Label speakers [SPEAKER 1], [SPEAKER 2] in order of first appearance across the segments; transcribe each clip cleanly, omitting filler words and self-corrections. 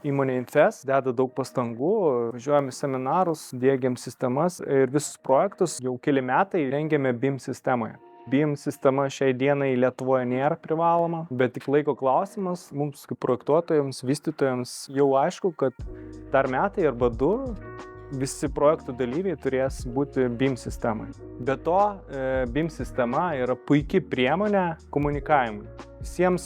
[SPEAKER 1] Įmonė Infes deda daug pastangų, važiuojam į seminarus, diegiam sistemas ir visus projektus jau keli metai rengiame BIM sistemoje. BIM sistema šiai dienai Lietuvoje nėra privaloma, bet tik laiko klausimas mums kaip projektuotojams, vystytojams jau aišku, kad dar metai arba 2 visi projektų dalyviai turės būti BIM sistemai. Be to, BIM sistema yra puikia priemonė komunikavimui visiems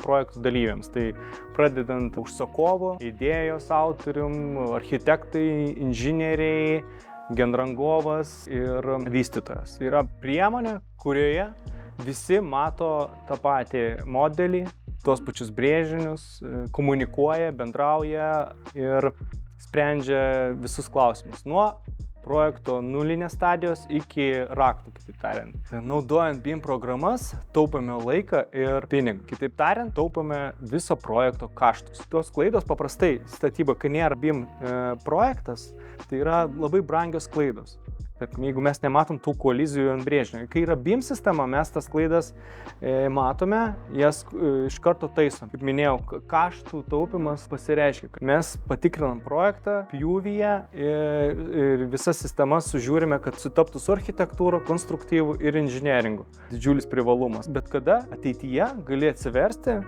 [SPEAKER 1] projektų dalyviams. Tai pradedant užsakovu, idėjos autorium, architektai, inžinieriai, genrangovas ir vystytojas. Yra priemonė, kurioje visi mato tą patį modelį, tuos pačius brėžinius, komunikuoja, bendrauja ir sprendžia visus klausimus. Nuo projekto nulinės stadijos iki raktų, kitaip tariant. Naudojant BIM programas, taupame laiką ir pinigą. Kitaip tariant, taupame viso projekto kaštus. Tos klaidos paprastai statyba, kai nėra BIM projektas, tai yra labai brangios klaidos. Tarkim, jeigu mes nematom tų kolizijų ant brėžinio. Kai yra BIM sistema, mes tas klaidas matome, jas iš karto taisom. Kaip minėjau, kaštų taupimas pasireiškia, kad mes patikrinam projektą, pjūvyje ir visas sistemas sužiūrime, kad sutaptų su architektūra, konstruktyvu ir inžinieringu. Didžiulis privalumas. Bet kada ateityje gali atsiversti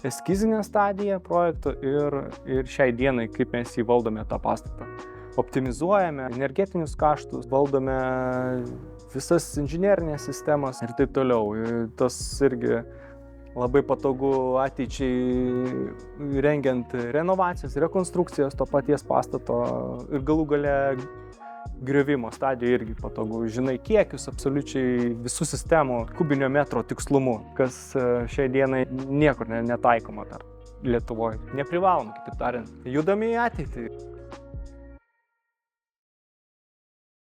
[SPEAKER 1] eskizinę stadiją projekto ir šiai dienai, kaip mes jį valdome tą pastatą. Optimizuojame energetinius kaštus, valdome visas inžinerinės sistemas ir taip toliau. Tas irgi labai patogu ateičiai rengiant renovacijas, rekonstrukcijas to paties pastato ir galų gale griovimo stadijoje irgi patogu. Žinai kiekius absoliučiai visų sistemų kubinio metro tikslumu, kas šiai dienai niekur netaikoma dar Lietuvoje. Neprivaloma, kitaip tariant. Judame į ateitį.